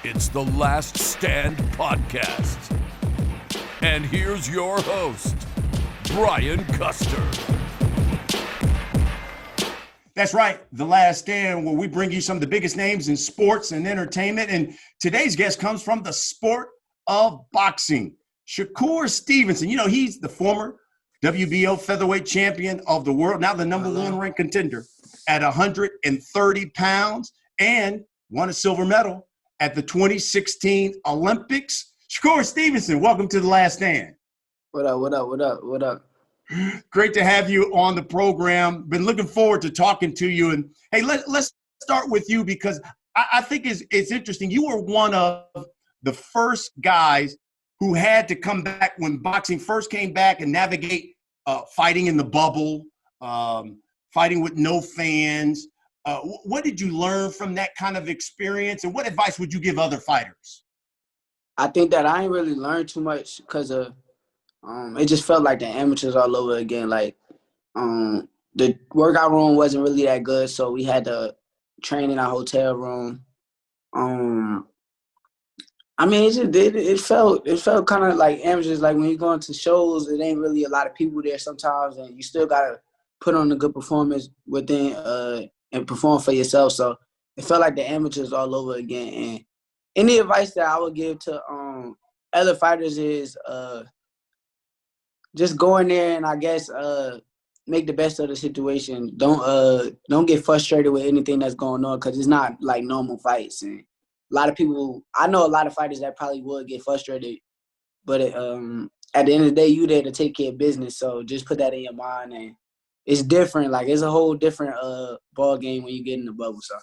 It's the Last Stand Podcast. And here's your host, Brian Custer. That's right, The Last Stand, where we bring you some of the biggest names in sports and entertainment. And today's guest comes from the sport of boxing. Shakur Stevenson, you know, he's the former WBO featherweight champion of the world, now the number one ranked contender at 130 pounds, and won a silver medal at the 2016 Olympics. Shakur Stevenson, welcome to The Last Stand. What up? Great to have you on the program. Been looking forward to talking to you. And hey, let's start with you because I think it's interesting. You were one of the first guys who had to come back when boxing first came back and navigate fighting in the bubble, fighting with no fans. What did you learn from that kind of experience, and what advice would you give other fighters? I think that I ain't really learned too much because of it just felt like the amateurs all over again. Like the workout room wasn't really that good, so we had to train in our hotel room. I mean, it felt kind of like amateurs. Like when you go into shows, it ain't really a lot of people there sometimes, and you still gotta put on a good performance within and perform for yourself. So it felt like the amateurs all over again. And any advice that I would give to other fighters is just go in there and I guess make the best of the situation. Don't get frustrated with anything that's going on because it's not like normal fights. And a lot of people, I know a lot of fighters that probably would get frustrated, but at the end of the day, you there to take care of business. So just put that in your mind, and it's different. Like it's a whole different ball game when you get in the bubble. So.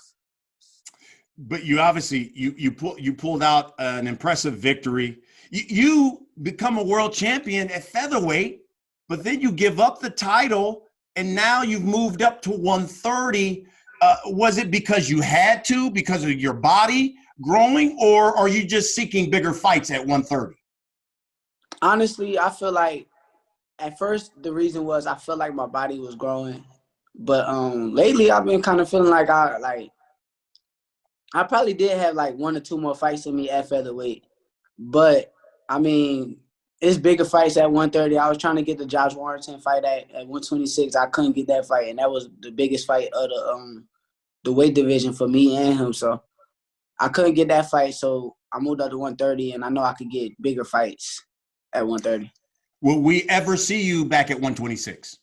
But you obviously you pulled out an impressive victory. You become a world champion at featherweight, but then you give up the title, and now you've moved up to 130. Was it because you had to, because of your body growing, or are you just seeking bigger fights at 130? Honestly, I feel like at first the reason was I felt like my body was growing, but lately I've been kind of feeling like I probably did have like one or two more fights in me at featherweight, but I mean it's bigger fights at 130. I was trying to get the Josh Warrington fight at 126. I couldn't get that fight, and that was the biggest fight of the weight division for me and him. So I couldn't get that fight, so I moved up to 130, and I know I could get bigger fights at 130. Will we ever see you back at 126?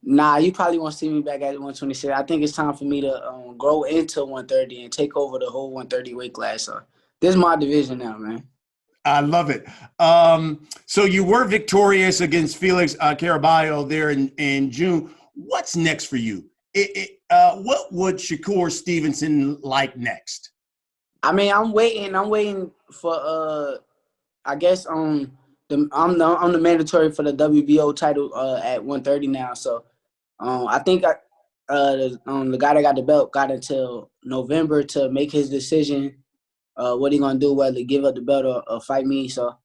Nah, you probably won't see me back at 126. I think it's time for me to grow into 130 and take over the whole 130 weight class. So this is my division now, man. I love it. So you were victorious against Felix Caraballo there in June. What's next for you? What would Shakur Stevenson like next? I mean, I'm waiting for I guess I'm the mandatory for the WBO title at 130 now. So I think the guy that got the belt got until November to make his decision. What he gonna do, whether give up the belt or fight me. So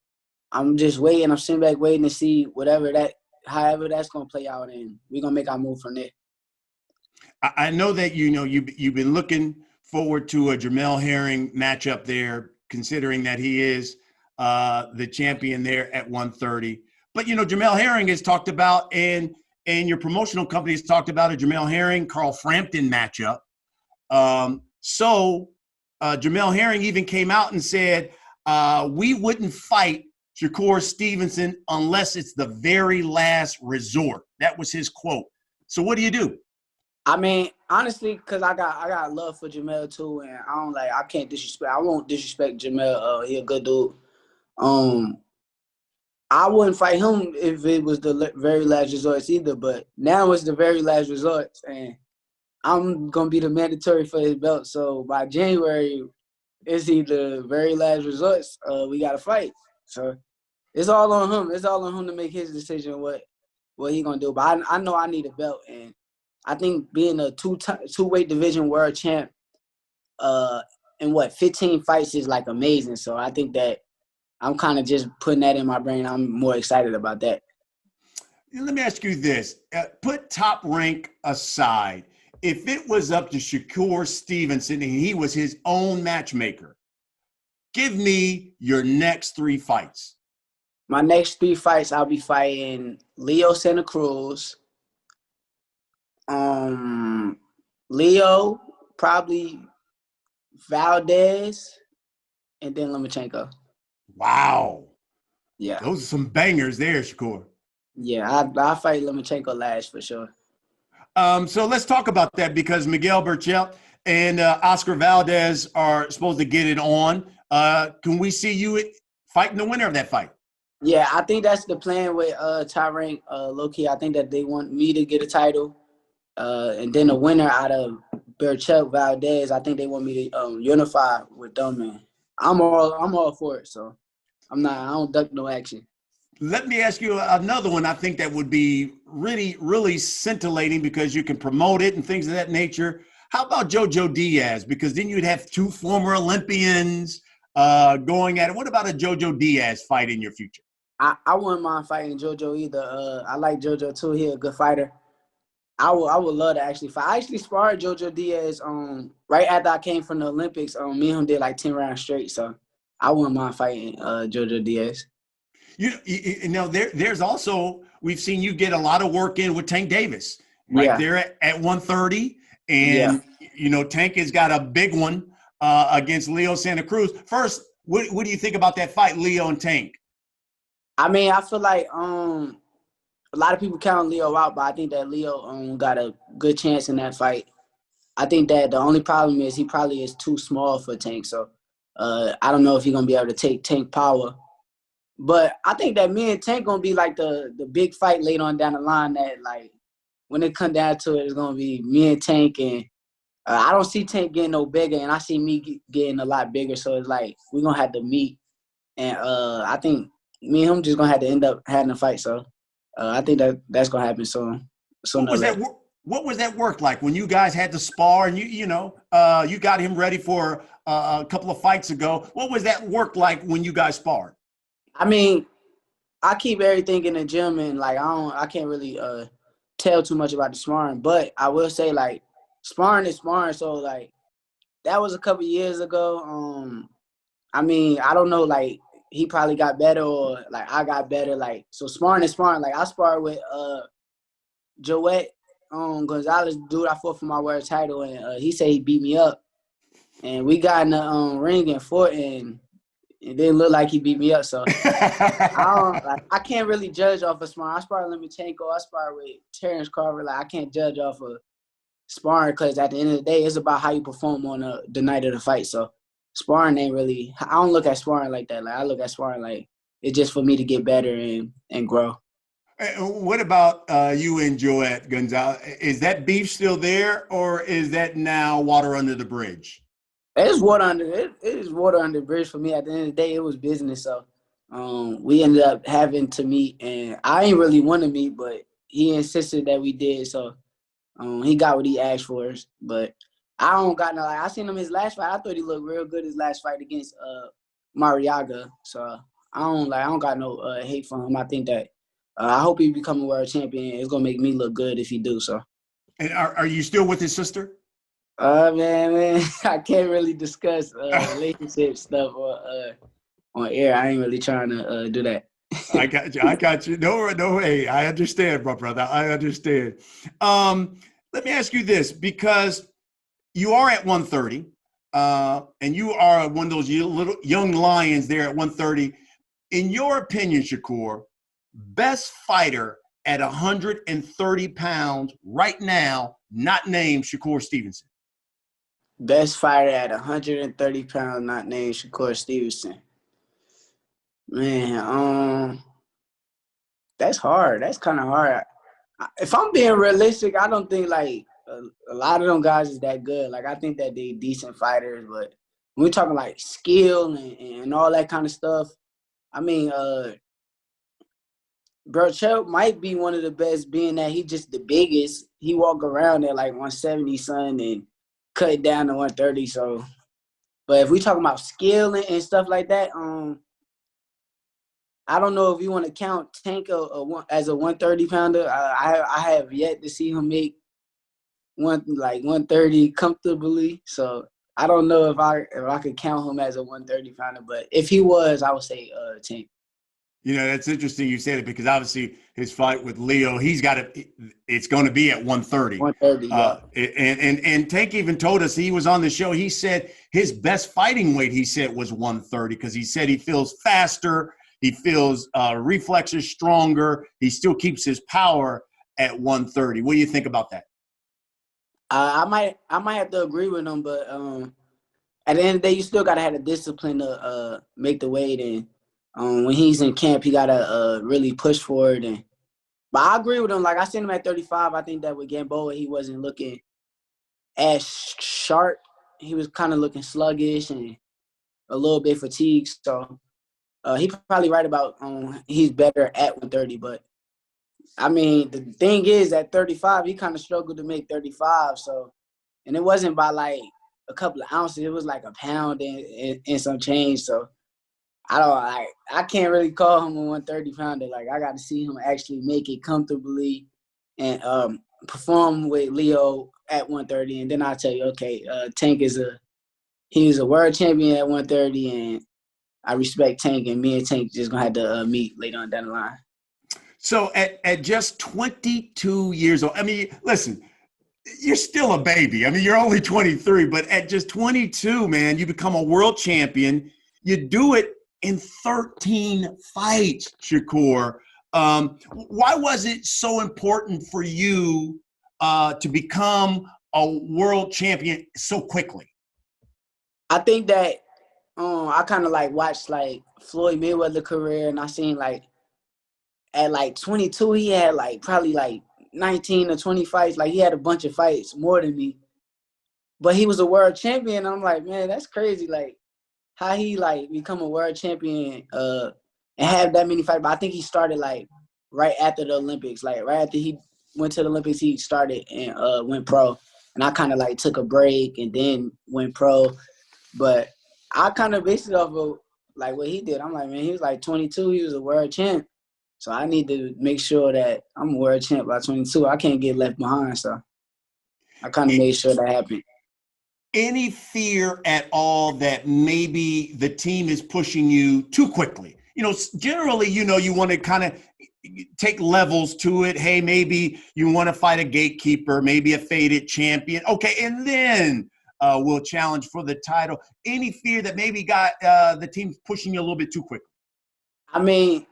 I'm just waiting. I'm sitting back waiting to see however that's gonna play out, and we're gonna make our move from there. I know that you've been looking forward to a Jamel Herring matchup there, considering that he is the champion there at 130. But Jamel Herring has talked about, and your promotional company has talked about a Jamel Herring Carl Frampton matchup. So Jamel Herring even came out and said, we wouldn't fight Shakur Stevenson unless it's the very last resort. That was his quote. So what do you do? I mean, honestly, because I got love for Jamel too, and I can't disrespect. I won't disrespect Jamel. He a good dude. I wouldn't fight him if it was the very last resort either, but now it's the very last resort, and I'm going to be the mandatory for his belt. So by January, it's either very last resorts, we got to fight. So it's all on him. It's all on him to make his decision what he going to do. But I know I need a belt, and I think being a two-weight division world champ in 15 fights is like amazing. So I think that I'm kind of just putting that in my brain. I'm more excited about that. Let me ask you this. Put Top Rank aside. If it was up to Shakur Stevenson and he was his own matchmaker, Give me your next 3 fights. My next 3 fights, I'll be fighting Leo Santa Cruz. Leo, probably Valdez, and then Lomachenko. Wow. Yeah. Those are some bangers there, Shakur. Yeah, I'll fight Lomachenko last for sure. So let's talk about that because Miguel Berchelt and Oscar Valdez are supposed to get it on. Can we see you fighting the winner of that fight? Yeah, I think that's the plan with Tyrank, low-key. I think that they want me to get a title. And then the winner out of Berchelt Valdez, I think they want me to unify with them. And I'm all for it. So I don't duck no action. Let me ask you another one. I think that would be really, really scintillating because you can promote it and things of that nature. How about Jojo Diaz? Because then you'd have 2 former Olympians going at it. What about a Jojo Diaz fight in your future? I wouldn't mind fighting Jojo either. I like Jojo too. He's a good fighter. I would love to actually fight. I actually sparred Jojo Diaz right after I came from the Olympics. Me and him did like 10 rounds straight. So I wouldn't mind fighting Jojo Diaz. You know, there's also, we've seen you get a lot of work in with Tank Davis right there at 130. And, you know, Tank has got a big one against Leo Santa Cruz. First, what do you think about that fight, Leo and Tank? I mean, I feel like a lot of people count Leo out, but I think that Leo got a good chance in that fight. I think that the only problem is he probably is too small for Tank. So I don't know if he's going to be able to take Tank power. But I think that me and Tank going to be like the big fight later on down the line that, like, when it come down to it, it's going to be me and Tank. And I don't see Tank getting no bigger, and I see me getting a lot bigger. So it's like we're going to have to meet. And I think me and him just going to have to end up having a fight. So I think that's going to happen soon. What was that work like when you guys had to spar and you got him ready for a couple of fights ago? What was that work like when you guys sparred? I mean, I keep everything in the gym, and like I can't really tell too much about the sparring, but I will say like sparring is sparring. So like that was a couple years ago. I mean, I don't know, like he probably got better or like I got better. Like so, sparring is sparring. Like I sparred with Joet Gonzalez, dude I fought for my world title, and he said he beat me up, and we got in the ring and fought, and it didn't look like he beat me up. So I can't really judge off of sparring. I sparred Lomachenko. I sparred with Terrence Carver. Like I can't judge off of sparring because at the end of the day, it's about how you perform on the night of the fight. So sparring ain't really. I don't look at sparring like that. Like I look at sparring like it's just for me to get better and grow. What about you and Joet Gonzalez? Is that beef still there, or is that now water under the bridge? It is water under the bridge for me. At the end of the day, it was business. So we ended up having to meet, and I ain't really want to meet, but he insisted that we did. So he got what he asked for us. But I don't got no, like I seen him his last fight. I thought he looked real good his last fight against Mariaga. So I don't got no hate for him. I think that I hope he become a world champion. It's gonna make me look good if he do so. And are you still with his sister? Man, I can't really discuss relationship stuff on air. I ain't really trying to do that. I got you. No way. I understand, my brother. I understand. Let me ask you this, because you are at 130, and you are one of those little young lions there at 130. In your opinion, Shakur, best fighter at 130 pounds right now, not named Shakur Stevenson? Best fighter at 130 pounds, not named Shakur Stevenson. Man, that's hard. That's kind of hard. If I'm being realistic, I don't think like a lot of them guys is that good. Like I think that they decent fighters, but when we're talking like skill and all that kind of stuff, I mean, Berchelt might be one of the best, being that he just the biggest. He walk around at like 170, son, and cut it down to 130. So, but if we talking about skill and stuff like that, I don't know if you want to count Tank as a 130 pounder. I have yet to see him make 130 comfortably. So I don't know if I could count him as a 130 pounder, but if he was, I would say Tank. You know, that's interesting you said it because obviously his fight with Leo, it's going to be at 130. 130, yeah. And Tank even told us, he was on the show, he said his best fighting weight, he said, was 130 because he said he feels faster, he feels reflexes stronger, he still keeps his power at 130. What do you think about that? I might have to agree with him, but at the end of the day, you still gotta have the discipline to make the weight, and when he's in camp, he gotta really push for it. But I agree with him. Like I seen him at 35. I think that with Gamboa, he wasn't looking as sharp. He was kind of looking sluggish and a little bit fatigued. So he probably right about he's better at 130. But I mean, the thing is, at 35, he kind of struggled to make 35. So, and it wasn't by like a couple of ounces. It was like a pound and some change. So, I can't really call him a 130 pounder. Like, I got to see him actually make it comfortably and perform with Leo at 130. And then I'll tell you, okay, Tank he's a world champion at 130, and I respect Tank, and me and Tank just going to have to meet later on down the line. So at just 22 years old, I mean, listen, you're still a baby. I mean, you're only 23, but at just 22, man, you become a world champion. You do it in 13 fights, Shakur. Why was it so important for you to become a world champion so quickly? I think that I kind of like watched like Floyd Mayweather career, and I seen like at like 22, he had like probably like 19 or 20 fights. Like he had a bunch of fights more than me, but he was a world champion. I'm like, man, that's crazy. Like how he like become a world champion and have that many fights. But I think he started like right after the Olympics. Like right after he went to the Olympics, he started and went pro. And I kind of like took a break and then went pro. But I kind of based it off of like what he did. I'm like, man, he was like 22. He was a world champ. So I need to make sure that I'm a world champ by 22. I can't get left behind. So I kind of made sure that happened. Any fear at all that maybe the team is pushing you too quickly? You know, generally, you know, you want to kind of take levels to it. Hey, maybe you want to fight a gatekeeper, maybe a faded champion. Okay, and then we'll challenge for the title. Any fear that maybe got the team pushing you a little bit too quickly? I mean,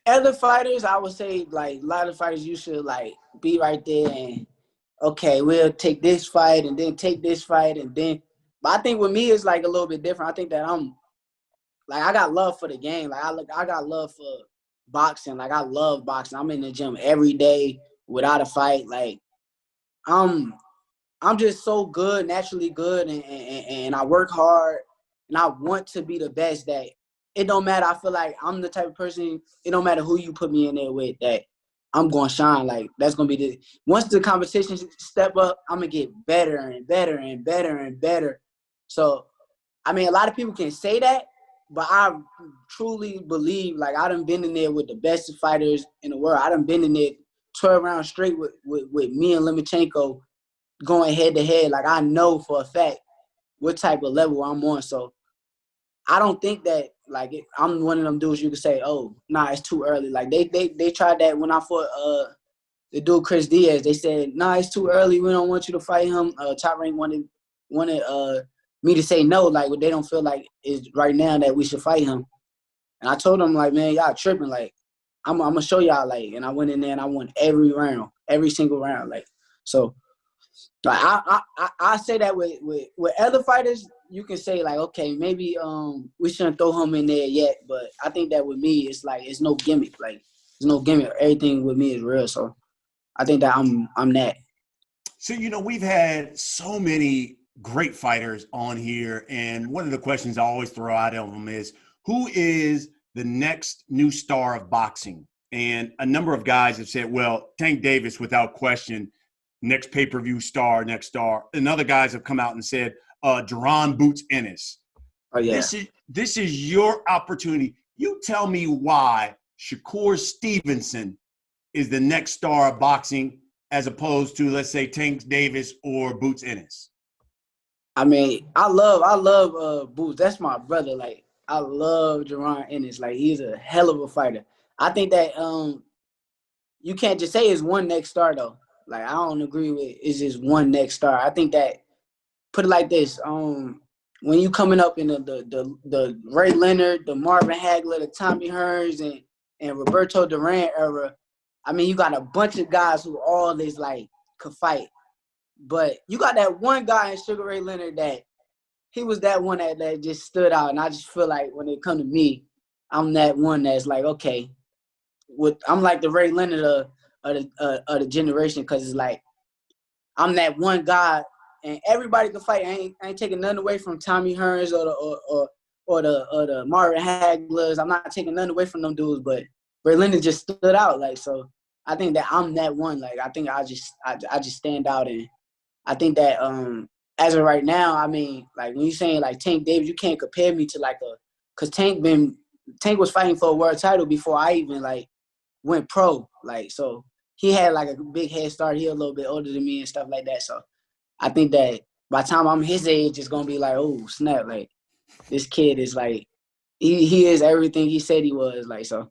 other fighters, I would say, like, a lot of fighters, you should, like, be right there and, okay, we'll take this fight and then take this fight and then – but I think with me, it's, like, a little bit different. I think that I got love for the game. Like, I got love for boxing. Like, I love boxing. I'm in the gym every day without a fight. Like, I'm just so good, naturally good, and I work hard, and I want to be the best that – it don't matter. I feel like I'm the type of person, it don't matter who you put me in there with, that I'm going to shine. Like, that's going to be once the competition step up, I'm going to get better and better and better and better. So, I mean, a lot of people can say that, but I truly believe, like, I done been in there with the best fighters in the world. I done been in there 12 rounds straight with me and Lomachenko going head-to-head. Like, I know for a fact what type of level I'm on. So, I don't think that, like, I'm one of them dudes you could say, oh, nah, it's too early. Like, they tried that when I fought the dude Chris Diaz. They said, nah, it's too early. We don't want you to fight him. Top Rank wanted me to say no. Like, they don't feel like it's right now that we should fight him. And I told them, like, man, y'all tripping. Like, I'm going to show y'all, like, and I went in there and I won every round, every single round. Like, so, like, I say that with other fighters, you can say, like, okay, maybe we shouldn't throw him in there yet. But I think that with me, it's like, it's no gimmick. Like, there's no gimmick. Everything with me is real. So I think that I'm that. So, you know, we've had so many great fighters on here. And one of the questions I always throw out of them is, who is the next new star of boxing? And a number of guys have said, well, Tank Davis, without question, next pay-per-view star, next star. And other guys have come out and said, Jerron Boots Ennis. Oh, yeah. This is your opportunity. You tell me why Shakur Stevenson is the next star of boxing as opposed to, let's say, Tank Davis or Boots Ennis. I mean, I love Boots. That's my brother. Like, I love Jerron Ennis. Like, he's a hell of a fighter. I think that you can't just say it's one next star though. Like, I don't agree with it's just one next star. I think that put it like this. When you coming up in the Ray Leonard, the Marvin Hagler, the Tommy Hearns, and Roberto Duran era, I mean, you got a bunch of guys who all is like could fight. But you got that one guy in Sugar Ray Leonard that he was that one that just stood out. And I just feel like when it come to me, I'm that one that's like, okay, I'm like the Ray Leonard of the generation, because it's like I'm that one guy and everybody can fight. I ain't taking nothing away from Tommy Hearns or the Marvin Haglers. I'm not taking nothing away from them dudes, but Ray Leonard just stood out. Like, so I think that I'm that one. Like, I think I just stand out, and I think that as of right now, I mean, like when you're saying like Tank Davis, you can't compare me to like because Tank was fighting for a world title before I even like went pro. Like, so he had like a big head start. He a little bit older than me and stuff like that. So I think that by the time I'm his age, it's gonna be like, oh snap, like this kid is like he is everything he said he was. Like, so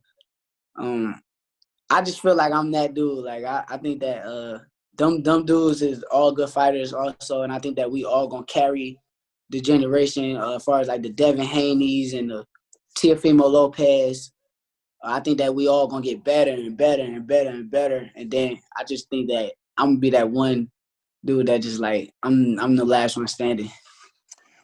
I just feel like I'm that dude. Like, I think that them dudes is all good fighters also, and I think that we all gonna carry the generation as far as like the Devin Haney's and the Teofimo Lopez. I think that we all gonna get better and better and better and better, and then I just think that I'm gonna be that one dude that just like I'm the last one standing.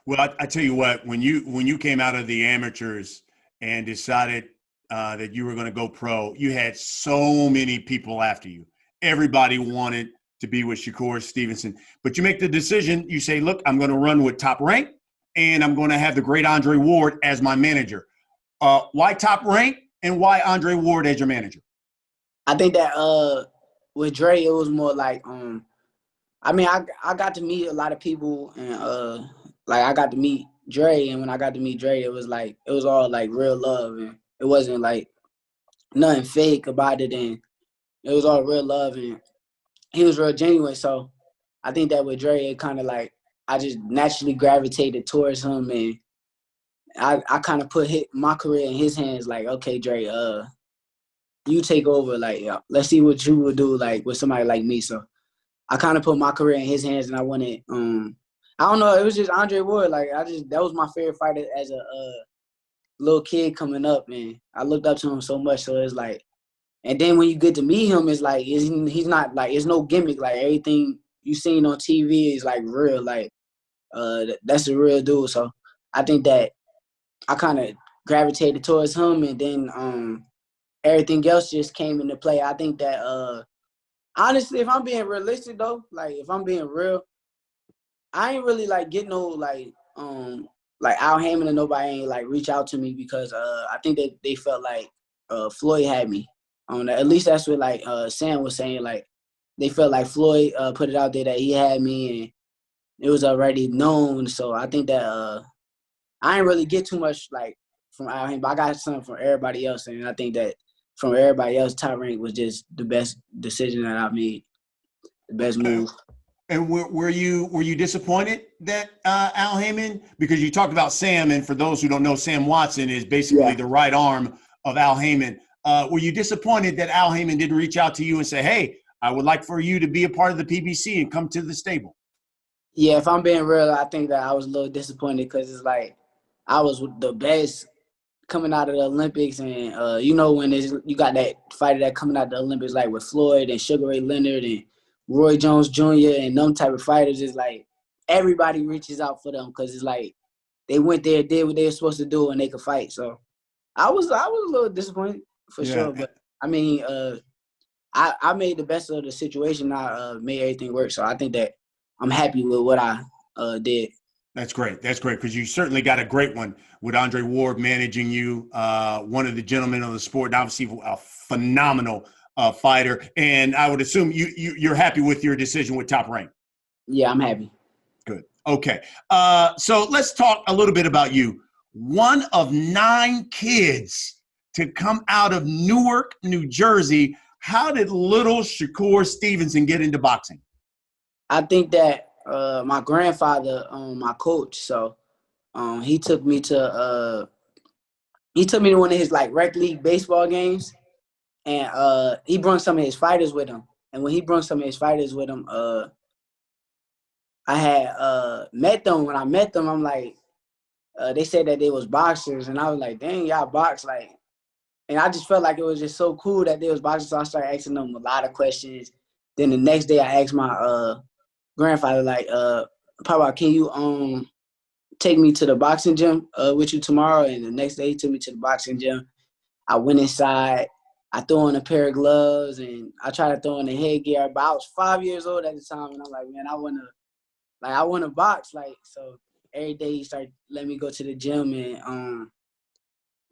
Well, I tell you what, when you came out of the amateurs and decided that you were going to go pro, you had so many people after you. Everybody wanted to be with Shakur Stevenson. But you make the decision, you say, look, I'm going to run with Top Rank, and I'm going to have the great Andre Ward as my manager. Why Top Rank, and why Andre Ward as your manager? I think that with Dre, it was more like I mean, I got to meet a lot of people, and like I got to meet Dre, and when I got to meet Dre, it was all like real love, and it wasn't like nothing fake about it, and it was all real love, and he was real genuine. So I think that with Dre, it kind of like I just naturally gravitated towards him, and I kind of put my career in his hands. Like, okay, Dre, you take over. Like, let's see what you would do, like with somebody like me. So I kind of put my career in his hands, and I wanted. I don't know. It was just Andre Ward. Like, that was my favorite fighter as a little kid coming up, and I looked up to him so much. So it's like, and then when you get to meet him, it's like he's not like, it's no gimmick. Like, everything you seen on TV is like real. Like, that's a real dude. So I think that I kind of gravitated towards him, and then everything else just came into play. I think that honestly, if I'm being realistic though, like if I'm being real, I ain't really like get no like Al Haymon and nobody ain't like reach out to me, because I think that they felt like Floyd had me. At least that's what like Sam was saying. Like, they felt like Floyd put it out there that he had me, and it was already known. So I think that I ain't really get too much like from Al Haymon, but I got something from everybody else, and I think that from everybody else, Top Rank was just the best decision that I made, the best move. And were you disappointed that Al Haymon, because you talked about Sam, and for those who don't know, Sam Watson is basically the right arm of Al Haymon. Were you disappointed that Al Haymon didn't reach out to you and say, hey, I would like for you to be a part of the PBC and come to the stable? Yeah, if I'm being real, I think that I was a little disappointed, because it's like I was the best coming out of the Olympics, and you know, when you got that fighter that coming out of the Olympics like with Floyd and Sugar Ray Leonard and Roy Jones Jr. and them type of fighters, is like everybody reaches out for them, because it's like they went there, did what they were supposed to do, and they could fight. So I was a little disappointed for sure, but I mean, I made the best of the situation. I made everything work, so I think that I'm happy with what I did. That's great. That's great, because you certainly got a great one with Andre Ward managing you, one of the gentlemen of the sport, and obviously a phenomenal fighter. And I would assume you're happy with your decision with Top Rank. Yeah, I'm happy. Good. Okay. So let's talk a little bit about you. One of 9 kids to come out of Newark, New Jersey. How did little Shakur Stevenson get into boxing? I think that my grandfather, my coach. So he took me to one of his like rec league baseball games, and he brought some of his fighters with him. And when he brought some of his fighters with him, I had met them. When I met them, I'm like, they said that they was boxers, and I was like, dang, y'all box, like. And I just felt like it was just so cool that they was boxers, so I started asking them a lot of questions. Then the next day, I asked my grandfather, like, Papa, can you take me to the boxing gym with you tomorrow? And the next day, he took me to the boxing gym. I went inside. I threw on a pair of gloves, and I tried to throw on the headgear. But I was 5 years old at the time, and I'm like, man, I want to box. Like, so every day he started letting me go to the gym, and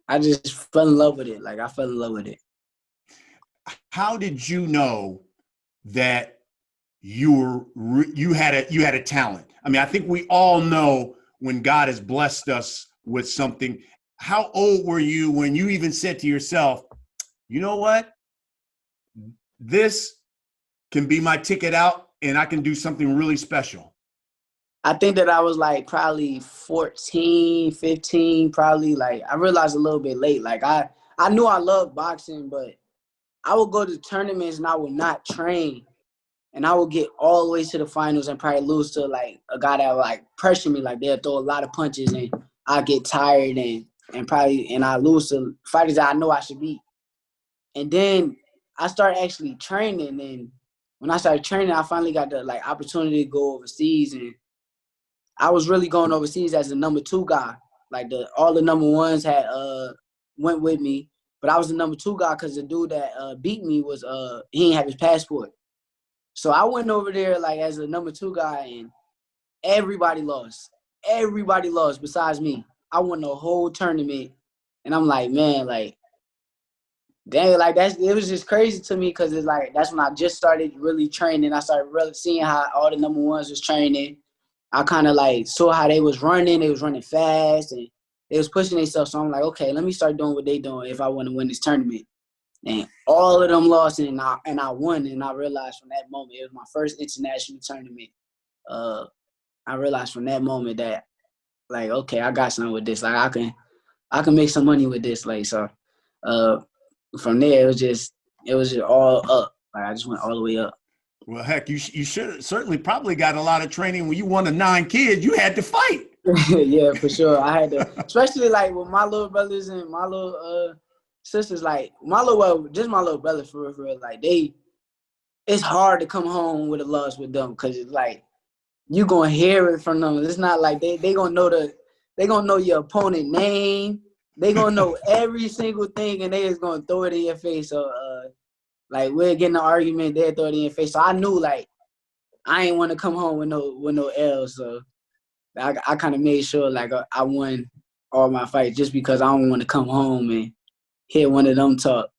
I just fell in love with it. Like, I fell in love with it. How did you know that you had a talent? I mean, I think we all know when God has blessed us with something. How old were you when you even said to yourself, you know what? This can be my ticket out and I can do something really special. I think that I was like probably 14, 15, probably. Like, I realized a little bit late. Like, I knew I loved boxing, but I would go to tournaments and I would not train. And I would get all the way to the finals and probably lose to like a guy that would like pressure me. Like, they'll throw a lot of punches and I get tired and I lose to fighters that I know I should beat. And then I started actually training, and when I started training, I finally got the like opportunity to go overseas, and I was really going overseas as the number 2 guy. Like, all the number 1s had went with me, but I was the number 2 guy because the dude that beat me was he didn't have his passport. So I went over there like as the number 2 guy, and everybody lost. Everybody lost besides me. I won the whole tournament, and I'm like, man, like, dang, like it was just crazy to me because it's like that's when I just started really training. I started really seeing how all the number 1s was training. I kind of like saw how they was running. They was running fast and they was pushing themselves. So I'm like, okay, let me start doing what they doing if I want to win this tournament. And all of them lost, and I won. And I realized from that moment, it was my first international tournament. I realized from that moment that, like, okay, I got something with this. Like, I can make some money with this. Like, so from there, it was just all up. Like, I just went all the way up. Well, heck, you should certainly probably got a lot of training when you won the 9 kids. You had to fight. Yeah, for sure. I had to, especially like with my little brothers and my little sisters. Like my little brother for real. Like it's hard to come home with a loss with them because it's like you gonna hear it from them. It's not like they gonna know your opponent name. They gonna know every single thing, and they just gonna throw it in your face. So like we're getting an argument, they throw it in your face. So I knew like I ain't want to come home with no L's. So I kind of made sure like I won all my fights just because I don't want to come home and hear one of them talk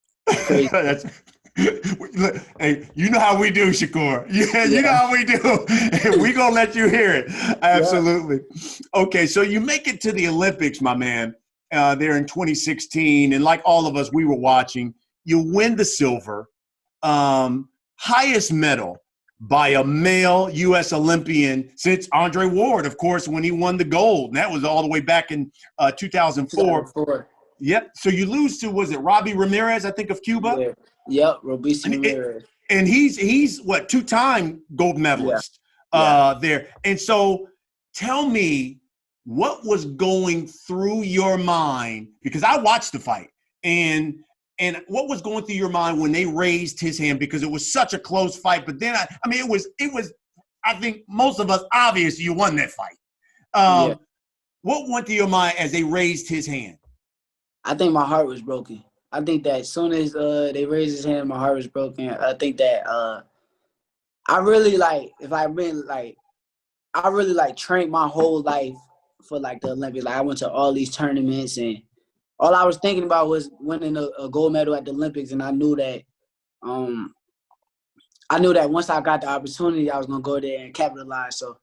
crazy. Look, hey, you know how we do, Shakur. Yeah, you know how we do. We gonna let you hear it. Absolutely. Yeah. Okay, so you make it to the Olympics, my man. There in 2016, and like all of us, we were watching. You win the silver. Highest medal by a male U.S. Olympian since Andre Ward, of course, when he won the gold. And that was all the way back in 2004. Yep. So you lose to, was it Robbie Ramirez, I think, of Cuba? Yeah. Yep, Robbie Ramirez. And he's what, 2-time gold medalist there. And so tell me what was going through your mind, because I watched the fight, and what was going through your mind when they raised his hand, because it was such a close fight. But then, I mean, it was, I think most of us, obvious you won that fight. What went through your mind as they raised his hand? I think my heart was broken. I think that as soon as they raised his hand, my heart was broken. I think that I really trained my whole life for like the Olympics. Like I went to all these tournaments, and all I was thinking about was winning a gold medal at the Olympics. And I knew that once I got the opportunity, I was gonna go there and capitalize. So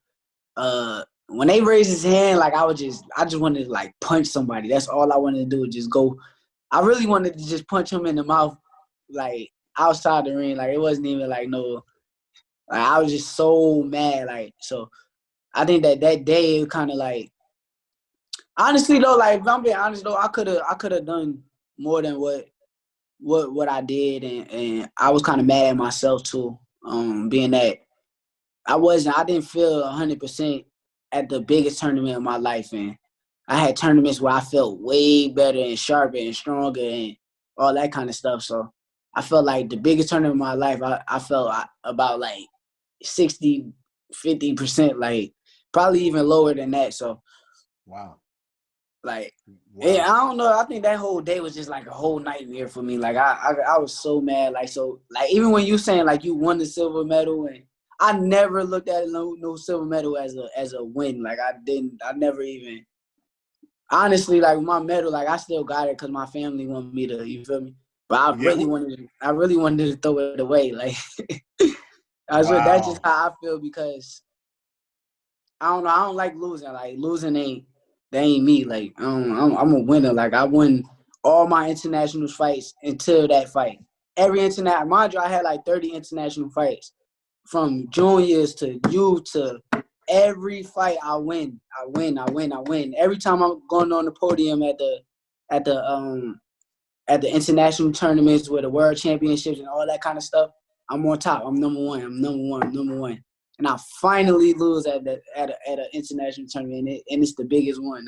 when they raised his hand, like I just wanted to like punch somebody. That's all I wanted to do, just go. I really wanted to just punch him in the mouth, like outside the ring. Like it wasn't even like no Like, I was just so mad. Like, so I think that day kind of like, honestly though, like if I'm being honest though, I could have done more than what I did, and I was kind of mad at myself too. Being that I didn't feel 100% at the biggest tournament of my life, and I had tournaments where I felt way better and sharper and stronger and all that kind of stuff. So I felt like the biggest tournament of my life, I felt about like 60, 50%, like probably even lower than that. So, wow. Like, Wow. yeah, I don't know. I think that whole day was just like a whole nightmare for me. Like, I was so mad. Like, so, like, even when you saying like you won the silver medal, and I never looked at no silver medal as a win. Like, I never even. Honestly, like my medal, like I still got it because my family wanted me to. You feel me? But I really wanted to throw it away. Like, that's just how I feel, because I don't know. I don't like losing. Like, losing ain't me. Like, I'm a winner. Like, I won all my international fights until that fight. Every international, mind you, I had like 30 international fights from juniors to youth to every fight. I win. Every time I'm going on the podium at the international tournaments with the world championships and all that kind of stuff, I'm on top. I'm number one. And I finally lose at an international tournament, and it's the biggest one.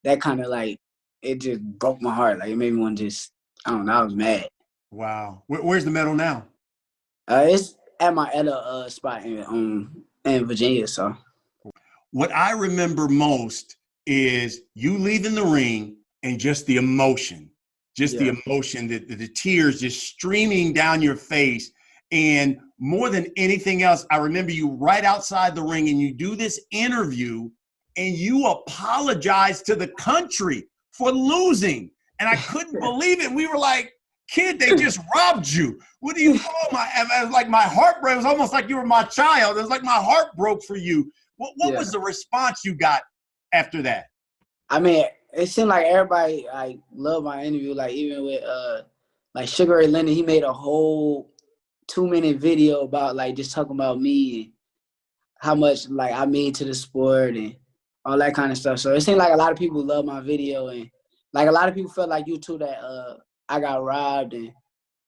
That kind of like, it just broke my heart. Like, it made me want to just, I don't know, I was mad. Wow. Where's the medal now? It's at my other spot in Virginia. So what I remember most is you leaving the ring and just the emotion, the tears just streaming down your face. And more than anything else, I remember you right outside the ring, and you do this interview and you apologize to the country for losing. And I couldn't believe it. We were like, kid, they just robbed you. What do you call my heart broke? It was almost like you were my child. It was like my heart broke for you. What was the response you got after that? I mean, it seemed like everybody like loved my interview. Like, even with like Sugar Ray Leonard, he made a whole 2-minute video about like just talking about me and how much like I mean to the sport and all that kind of stuff. So it seemed like a lot of people love my video, and like a lot of people felt like you too, that I got robbed and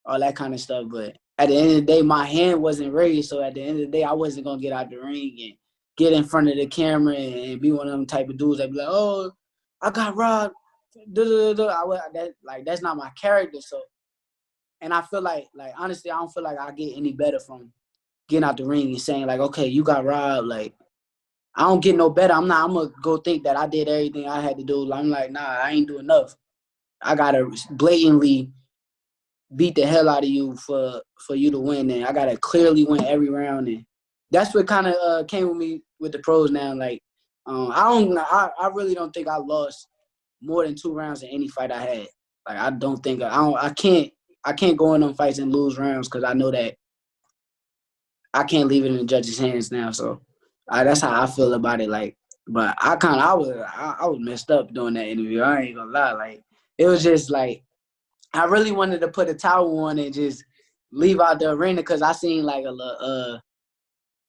all that kind of stuff. But at the end of the day, my hand wasn't raised. So at the end of the day, I wasn't gonna get out the ring and get in front of the camera and be one of them type of dudes that be like, oh, I got robbed. That's not my character. So, and I feel like honestly, I don't feel like I get any better from getting out the ring and saying like, okay, you got robbed. Like, I don't get no better. I'm gonna go think that I did everything I had to do. I'm like, nah, I ain't do enough. I gotta blatantly beat the hell out of you for you to win, and I gotta clearly win every round. And that's what kind of came with me with the pros now. Like, I really don't think I lost more than 2 rounds in any fight I had. Like, I can't go in them fights and lose rounds, because I know that I can't leave it in the judges' hands now. So that's how I feel about it. Like, but I was messed up doing that interview. I ain't gonna lie. Like, it was just like, I really wanted to put a towel on and just leave out the arena, because I seen like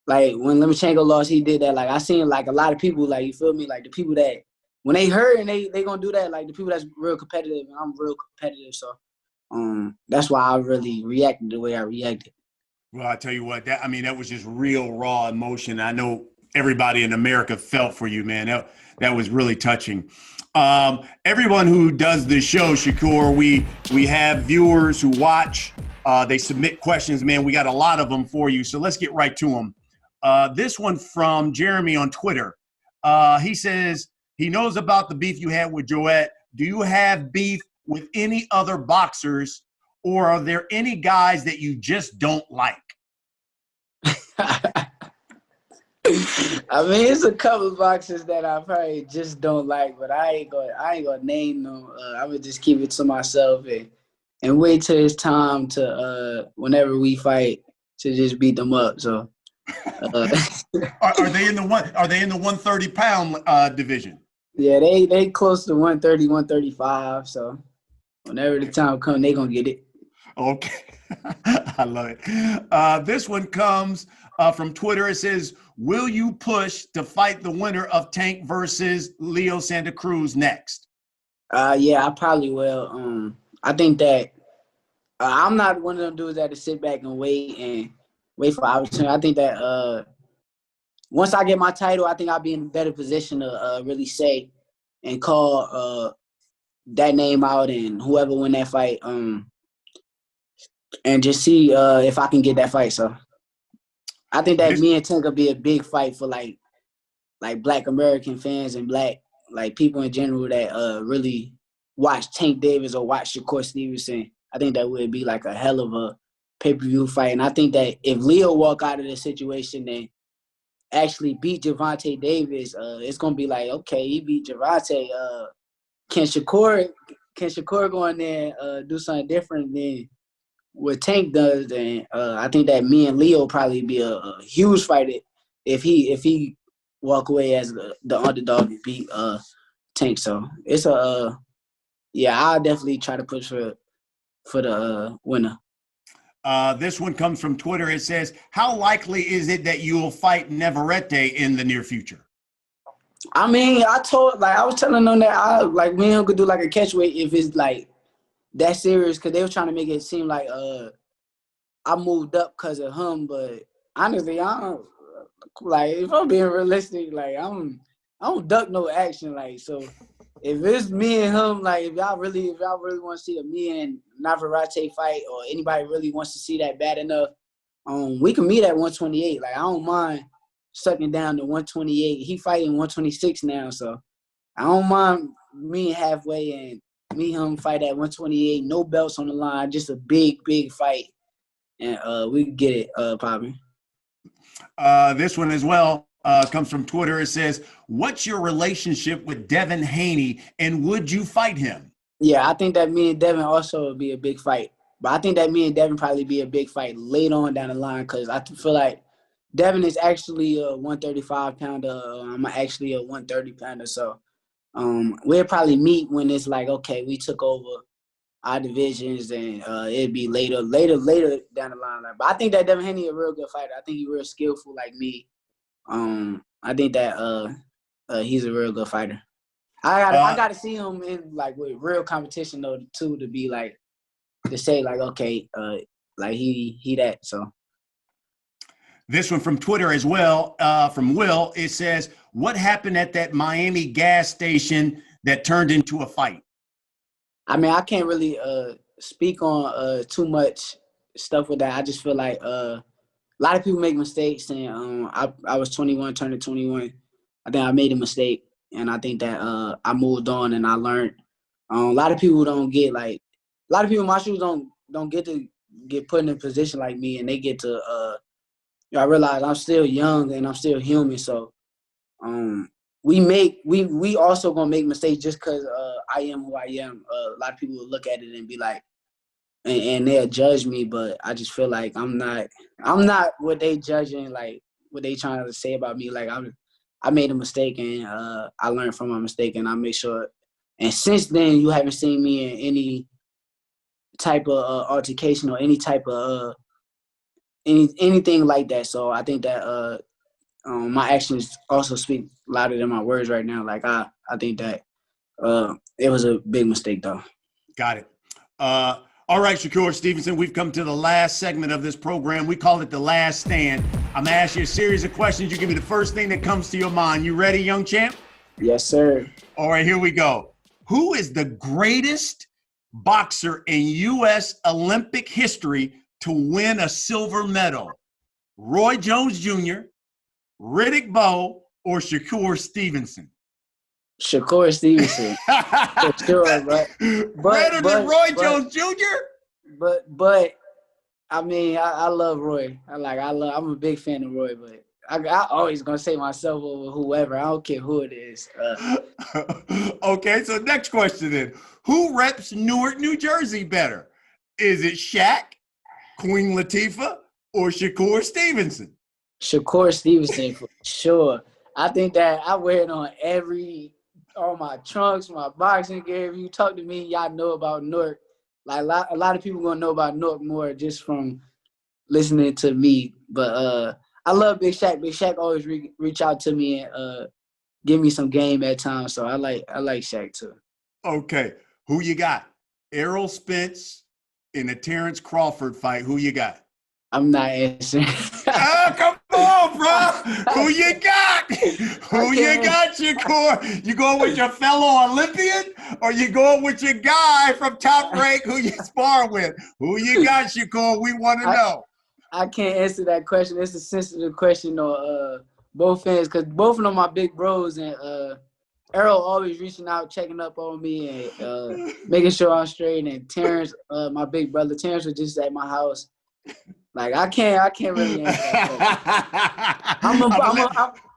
like when Lomachenko lost, he did that. Like, I seen like a lot of people, like, you feel me? Like, the people that when they hurt and they gonna do that, like the people that's real competitive, and I'm real competitive. So that's why I really reacted the way I reacted. Well, I tell you what, that was just real raw emotion. I know everybody in America felt for you, man. That was really touching. Everyone who does the show, Shakur, we have viewers who watch. They submit questions, man. We got a lot of them for you, so let's get right to them. This one from Jeremy on Twitter. He says he knows about the beef you had with Joette. Do you have beef with any other boxers, or are there any guys that you just don't like? I mean, it's a couple of boxers that I probably just don't like, but I ain't gonna name them. I would just keep it to myself and wait till it's time to whenever we fight to just beat them up. So, are they in the 130-pound division? Yeah, they close to 130, 135. So, whenever the time comes, they gonna get it. Okay. I love it. This one comes from Twitter. It says, will you push to fight the winner of Tank versus Leo Santa Cruz next? Yeah, I probably will. I think that I'm not one of them dudes that to sit back and wait for opportunity. I think that once I get my title, I think I'll be in a better position to really say and call that name out and whoever win that fight, and just see if I can get that fight. So I think that me and Tank will be a big fight for like Black American fans and Black people in general that really watch Tank Davis or watch Shakur Stevenson. I think that would be like a hell of a pay-per-view fight. And I think that if Leo walk out of the situation and actually beat Gervonta Davis, it's gonna be like, okay, he beat Gervonta. Can Shakur go in there and do something different than what Tank does? And I think that me and Leo probably be a huge fight if he walk away as the underdog and beat Tank. So it's I'll definitely try to push for the winner. This one comes from Twitter. It says, how likely is it that you will fight Navarrete in the near future? I mean, I was telling them that me and him could do like a catchweight if it's like that serious, because they were trying to make it seem like I moved up because of him. But honestly, I don't, if I'm being realistic, I don't duck no action. So if it's me and him, if y'all really want to see a me and Navarrete fight, or anybody really wants to see that bad enough, we can meet at 128. I don't mind sucking down to 128. He fighting 126 now, so I don't mind me halfway and me him fight at 128. No belts on the line, just a big fight, and we can get it popping. This one as well comes from Twitter. It says, what's your relationship with Devin Haney, and would you fight him? Yeah, I think that me and Devin also would be a big fight. But I think that me and Devin probably be a big fight later on down the line, because I feel like Devin is actually a 135-pounder. I'm actually a 130-pounder. So we'll probably meet when it's like, okay, we took over our divisions, and it'd be later down the line. But I think that Devin Haney is a real good fighter. I think he's real skillful like me. I think that he's a real good fighter. I gotta see him in with real competition though too, to be to say okay, he that. So this one from Twitter as well, from Will. It says, what happened at that Miami gas station that turned into a fight? I mean, I can't really speak on too much stuff with that. I just feel like a lot of people make mistakes, and I was 21, turning 21. I think I made a mistake, and I think that I moved on and I learned. A lot of people don't get a lot of people in my shoes don't get to get put in a position like me, and they get to I realize I'm still young and I'm still human. So we also gonna make mistakes just because I am who I am. A lot of people will look at it and be like, and they'll judge me, but I just feel like I'm not what they judging, what they trying to say about me. I made a mistake, and I learned from my mistake, and I make sure. And since then, you haven't seen me in any type of altercation or any type of anything like that. So I think that my actions also speak louder than my words right now. I think that it was a big mistake, though. Got it. All right, Shakur Stevenson, we've come to the last segment of this program. We call it The Last Stand. I'm going to ask you a series of questions. You give me the first thing that comes to your mind. You ready, young champ? Yes, sir. All right, here we go. Who is the greatest boxer in U.S. Olympic history to win a silver medal? Roy Jones Jr., Riddick Bowe, or Shakur Stevenson? Shakur Stevenson, for sure, but better than Roy Jones Jr. But I mean, I love Roy. I'm a big fan of Roy, but I always gonna say myself over whoever. I don't care who it is. Okay, so next question then: who reps Newark, New Jersey better? Is it Shaq, Queen Latifah, or Shakur Stevenson? Shakur Stevenson for sure. I think that I wear it on all my trunks, my boxing gear. If you talk to me, y'all know about Newark. Like a lot of people gonna know about North more just from listening to me. But I love Big Shaq. Big Shaq always reach out to me and give me some game at times. So I like Shaq too. Okay, who you got? Errol Spence in a Terrence Crawford fight. Who you got? I'm not answering. Oh, come on, bro. Who you got? Who you got, Shakur? You going with your fellow Olympian or you going with your guy from Top Rank who you spar with? Who you got, Shakur? We want to know. I can't answer that question. It's a sensitive question on both ends because both of them are big bros, and Errol always reaching out, checking up on me, and making sure I'm straight. And Terrence, my big brother, Terrence was just at my house. Like I can't really answer that question.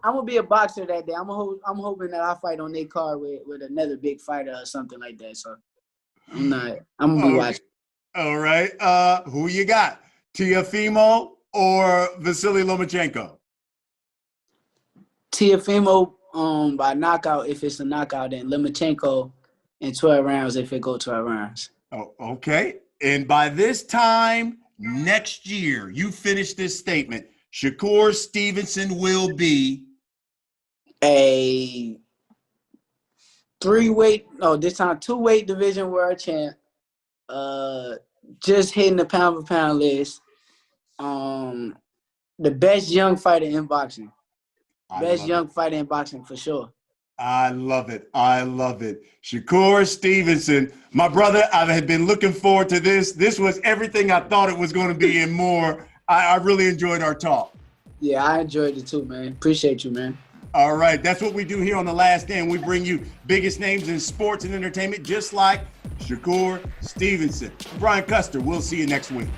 I'm gonna be a boxer that day. I'm hoping that I fight on their card with another big fighter or something like that. So I'm gonna be watching. All right. Who you got? Teofimo or Vasiliy Lomachenko? Teofimo by knockout if it's a knockout, and Lomachenko in 12 rounds if it go 12 rounds. Oh, okay. And by this time next year, you finish this statement, Shakur Stevenson will be a two-weight division world champ. Just hitting the pound-for-pound list. The best young fighter in boxing. Fighter in boxing for sure. I love it. I love it. Shakur Stevenson, my brother, I had been looking forward to this. This was everything I thought it was going to be and more. I really enjoyed our talk. Yeah, I enjoyed it too, man. Appreciate you, man. All right. That's what we do here on The Last Stand. We bring you biggest names in sports and entertainment, just like Shakur Stevenson. Brian Custer, we'll see you next week.